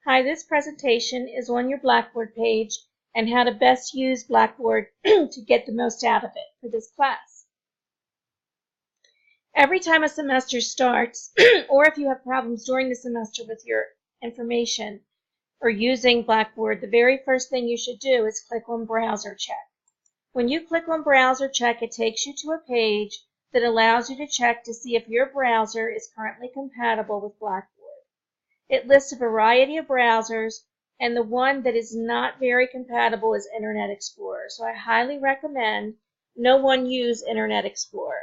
Hi, this presentation is on your Blackboard page and how to best use Blackboard to get the most out of it for this class. Every time a semester starts, or if you have problems during the semester with your information or using Blackboard, the very first thing you should do is click on Browser Check. When you click on Browser Check, it takes you to a page that allows you to check to see if your browser is currently compatible with Blackboard. It lists a variety of browsers, and the one that is not very compatible is Internet Explorer. So I highly recommend no one use Internet Explorer.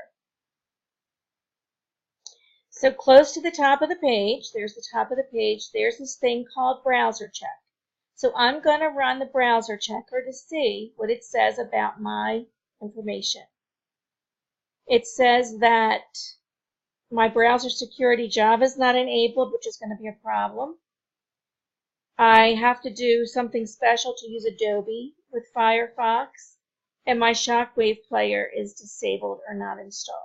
So close to the top of the page, there's the top of the page, there's this thing called Browser Check. So I'm going to run the Browser Checker to see what it says about my information. It says that my browser security Java is not enabled, which is going to be a problem. I have to do something special to use Adobe with Firefox, and my Shockwave player is disabled or not installed.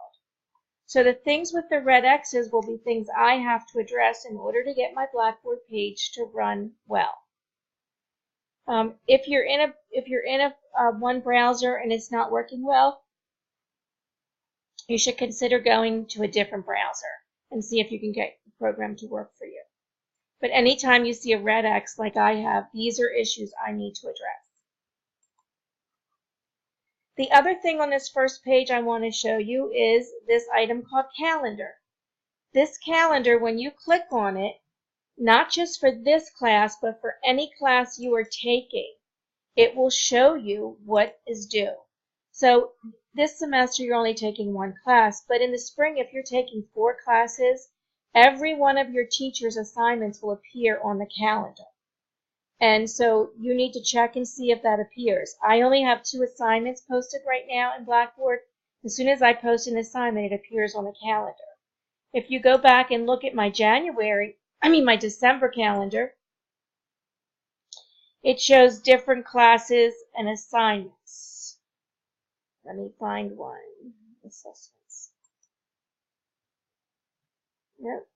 So the things with the red X's will be things I have to address in order to get my Blackboard page to run well. If you're in one browser and it's not working well, you should consider going to a different browser and see if you can get the program to work for you. But anytime you see a red X like I have, these are issues I need to address. The other thing on this first page I want to show you is this item called Calendar. This calendar, when you click on it, not just for this class, but for any class you are taking, it will show you what is due. So this semester you're only taking one class, but in the spring if you're taking 4 classes, every one of your teacher's assignments will appear on the calendar. And so you need to check and see if that appears. I only have 2 assignments posted right now in Blackboard. As soon as I post an assignment, it appears on the calendar. If you go back and look at my my December calendar, it shows different classes and assignments. Let me find one. Assessments. Yep.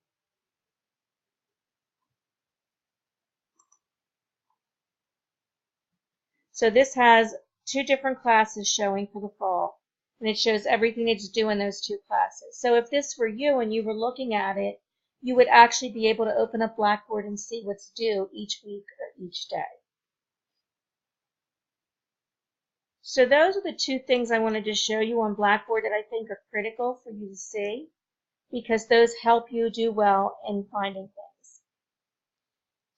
So this has 2 different classes showing for the fall, and it shows everything that's due in those 2 classes. So if this were you and you were looking at it, you would actually be able to open up Blackboard and see what's due each week or each day. So those are the 2 things I wanted to show you on Blackboard that I think are critical for you to see, because those help you do well in finding things.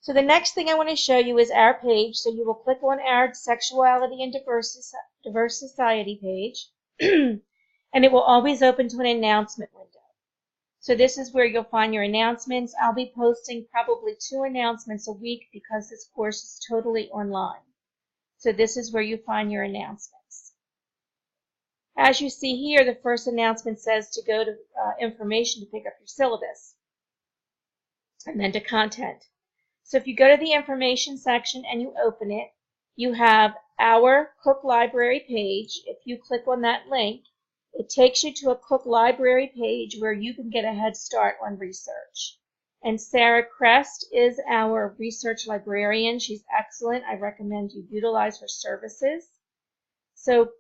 So the next thing I want to show you is our page. So you will click on our Sexuality and Diverse Society page, and it will always open to an announcement window. So this is where you'll find your announcements. I'll be posting probably 2 announcements a week because this course is totally online. So this is where you find your announcements. As you see here, the first announcement says to go to information to pick up your syllabus, and then to content. So if you go to the information section and you open it, you have our Cook Library page. If you click on that link, it takes you to a Cook Library page where you can get a head start on research. And Sarah Crest is our research librarian. She's excellent. I recommend you utilize her services. So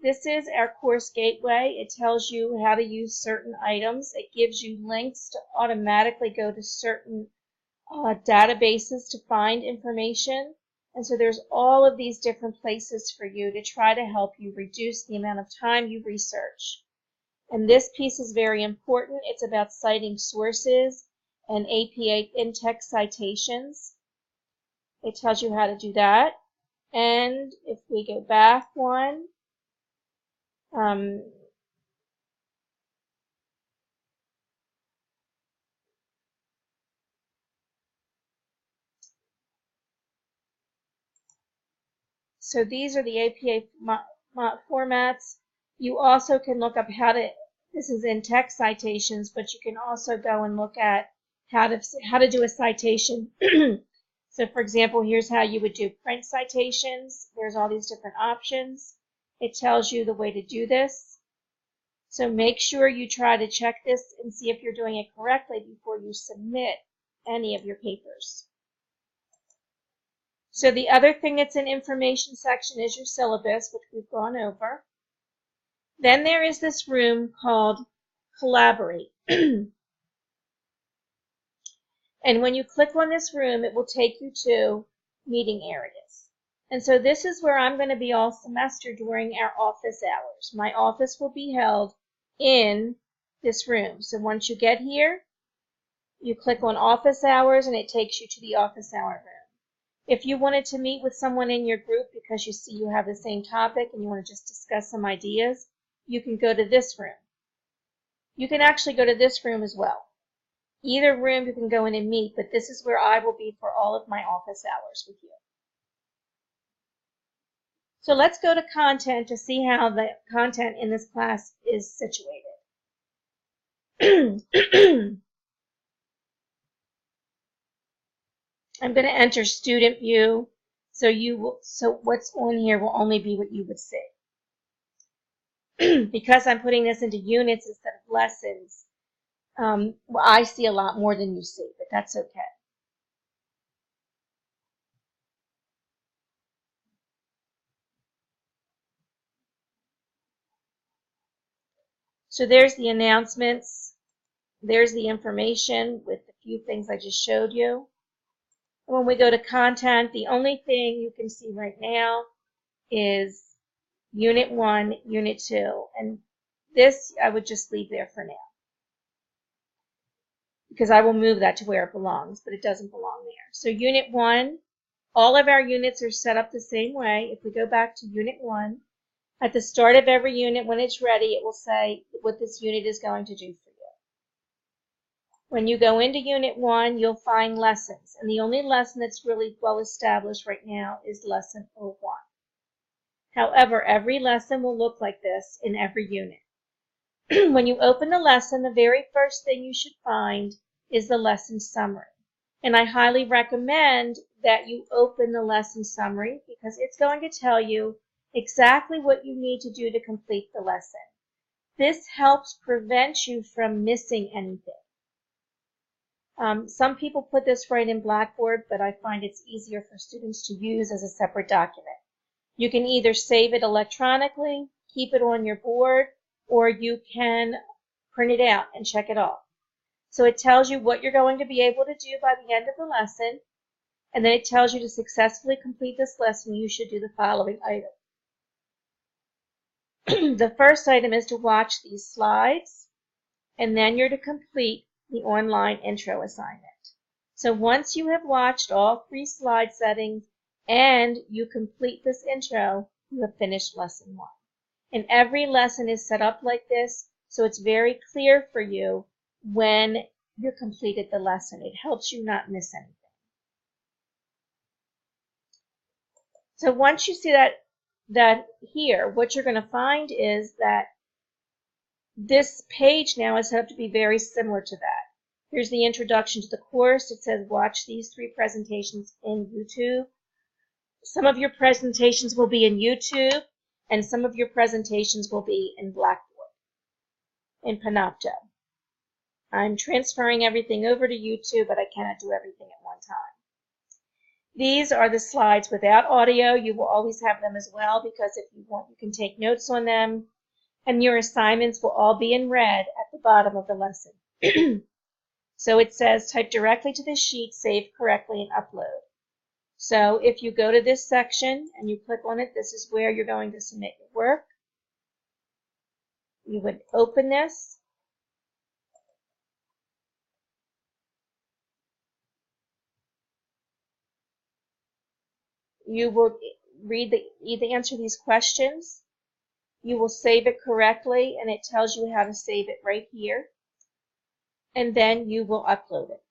this is our course gateway. It tells you how to use certain items. It gives you links to automatically go to certain databases to find information. And so there's all of these different places for you to try to help you reduce the amount of time you research. And this piece is very important. It's about citing sources and APA in-text citations. It tells you how to do that. And if we go back one, so these are the APA formats. You also can look up this is in-text citations, but you can also go and look at how to do a citation. So for example, here's how you would do print citations. There's all these different options. It tells you the way to do this. So make sure you try to check this and see if you're doing it correctly before you submit any of your papers. So the other thing that's in information section is your syllabus, which we've gone over. Then there is this room called Collaborate. And when you click on this room, it will take you to meeting areas. And so this is where I'm going to be all semester during our office hours. My office will be held in this room. So once you get here, you click on office hours and it takes you to the office hour room. If you wanted to meet with someone in your group because you see you have the same topic and you want to just discuss some ideas, you can go to this room. You can actually go to this room as well. Either room you can go in and meet, but this is where I will be for all of my office hours with you. So let's go to content to see how the content in this class is situated. I'm going to enter student view, so what's on here will only be what you would see. Because I'm putting this into units instead of lessons, well, I see a lot more than you see, but that's okay. So there's the announcements. There's the information with the few things I just showed you. And when we go to content, the only thing you can see right now is Unit 1, Unit 2. And this I would just leave there for now, because I will move that to where it belongs, but it doesn't belong there. So Unit 1, all of our units are set up the same way. If we go back to Unit 1, at the start of every unit, when it's ready, it will say what this unit is going to do for you. When you go into Unit 1, you'll find lessons, and the only lesson that's really well established right now is Lesson 01. However, every lesson will look like this in every unit. When you open the lesson, the very first thing you should find is the lesson summary. And I highly recommend that you open the lesson summary because it's going to tell you exactly what you need to do to complete the lesson. This helps prevent you from missing anything. Some people put this right in Blackboard, but I find it's easier for students to use as a separate document. You can either save it electronically, keep it on your board, or you can print it out and check it off. So it tells you what you're going to be able to do by the end of the lesson, and then it tells you to successfully complete this lesson, you should do the following item. The first item is to watch these slides, and then you're to complete the online intro assignment. So once you have watched all 3 slide settings and you complete this intro, you have finished lesson 1. And every lesson is set up like this, so it's very clear for you when you completed the lesson. It helps you not miss anything. So once you see that here, what you're going to find is that this page now is set up to be very similar to that. Here's the introduction to the course. It says watch these 3 presentations in YouTube. Some of your presentations will be in YouTube, and some of your presentations will be in Blackboard, in Panopto. I'm transferring everything over to YouTube, but I cannot do everything at one time. These are the slides without audio. You will always have them as well, because if you want, you can take notes on them, and your assignments will all be in red at the bottom of the lesson. So it says type directly to the sheet, save correctly, and upload. So if you go to this section and you click on it, this is where you're going to submit your work. You would open this. You will either answer these questions. You will save it correctly, and it tells you how to save it right here. And then you will upload it.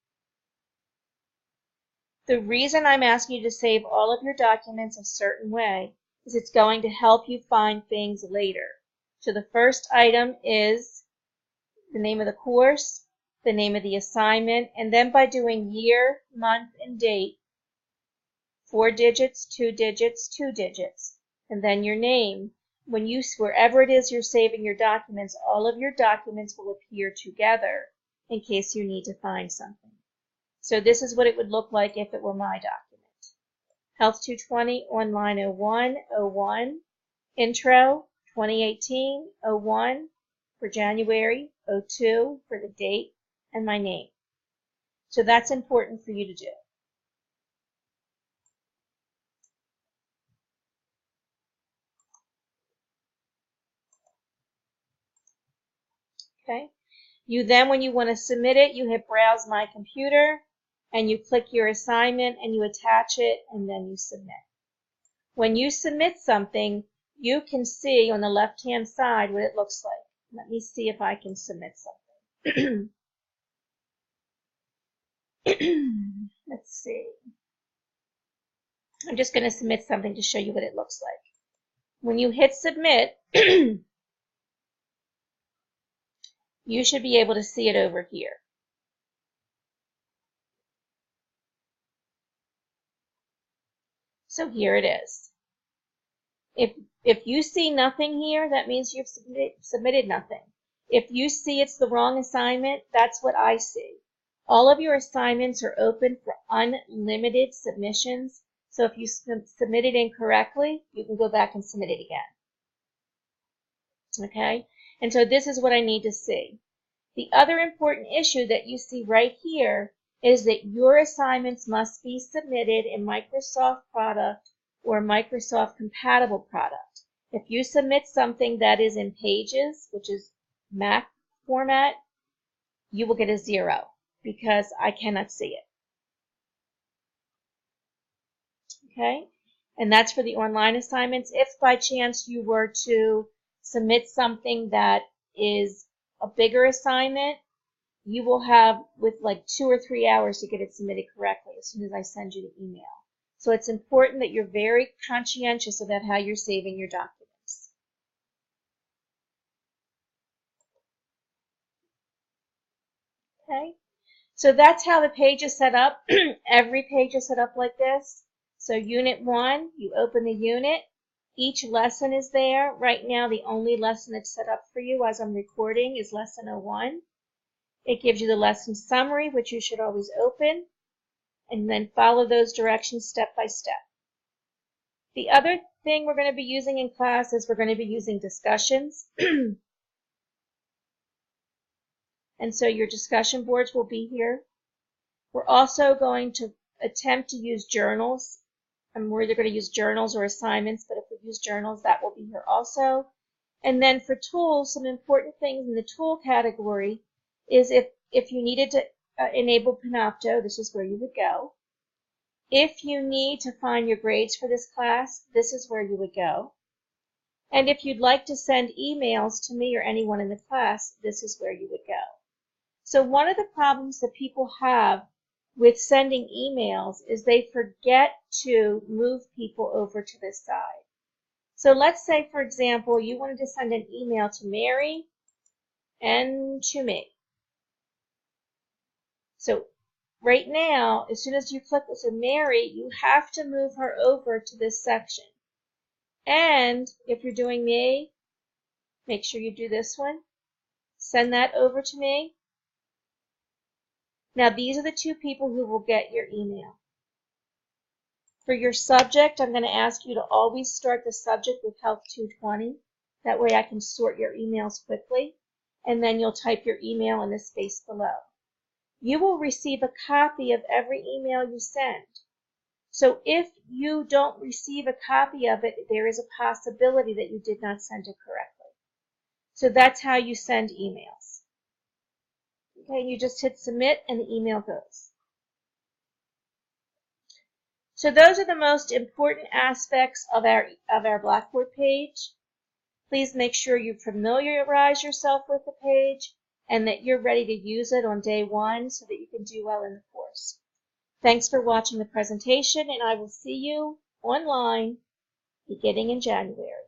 The reason I'm asking you to save all of your documents a certain way is it's going to help you find things later. So the first item is the name of the course, the name of the assignment, and then by doing year, month, and date, 4 digits, 2 digits, 2 digits, and then your name. Wherever it is you're saving your documents, all of your documents will appear together in case you need to find something. So this is what it would look like if it were my document. Health 220 on line 01, intro 2018-01 for January, 02 for the date, and my name. So that's important for you to do. Okay. You then, when you want to submit it, you hit Browse My Computer, and you click your assignment, and you attach it, and then you submit. When you submit something, you can see on the left-hand side what it looks like. Let me see if I can submit something. Let's see. I'm just going to submit something to show you what it looks like. When you hit submit, you should be able to see it over here. So here it is. If you see nothing here, that means you've submitted nothing. If you see it's the wrong assignment, that's what I see. All of your assignments are open for unlimited submissions. So if you submitted incorrectly, you can go back and submit it again. Okay? And so this is what I need to see. The other important issue that you see right here is that your assignments must be submitted in Microsoft product or Microsoft compatible product. If you submit something that is in Pages, which is Mac format, you will get a 0 because I cannot see it. Okay? And that's for the online assignments. If by chance you were to submit something that is a bigger assignment, you will have with like 2 or 3 hours to get it submitted correctly as soon as I send you the email. So it's important that you're very conscientious about how you're saving your documents. Okay, so that's how the page is set up. Every page is set up like this. So Unit 1, you open the unit. Each lesson is there. Right now, the only lesson that's set up for you as I'm recording is Lesson 01. It gives you the lesson summary, which you should always open, and then follow those directions step by step. The other thing we're going to be using in class is we're going to be using discussions. And so your discussion boards will be here. We're also going to attempt to use journals. And we're either going to use journals or assignments, but if we use journals, that will be here also. And then for tools, some important things in the tool category is if you needed to enable Panopto, this is where you would go. If you need to find your grades for this class, this is where you would go. And if you'd like to send emails to me or anyone in the class, this is where you would go. So one of the problems that people have with sending emails is they forget to move people over to this side. So let's say, for example, you wanted to send an email to Mary and to me. So right now, as soon as you click to Mary, you have to move her over to this section. And if you're doing me, make sure you do this one. Send that over to me. Now, these are the 2 people who will get your email. For your subject, I'm going to ask you to always start the subject with Health 220. That way I can sort your emails quickly. And then you'll type your email in the space below. You will receive a copy of every email you send. So if you don't receive a copy of it, there is a possibility that you did not send it correctly. So that's how you send emails. Okay, you just hit submit and the email goes. So those are the most important aspects of our Blackboard page. Please make sure you familiarize yourself with the page and that you're ready to use it on day 1 so that you can do well in the course. Thanks for watching the presentation, and I will see you online beginning in January.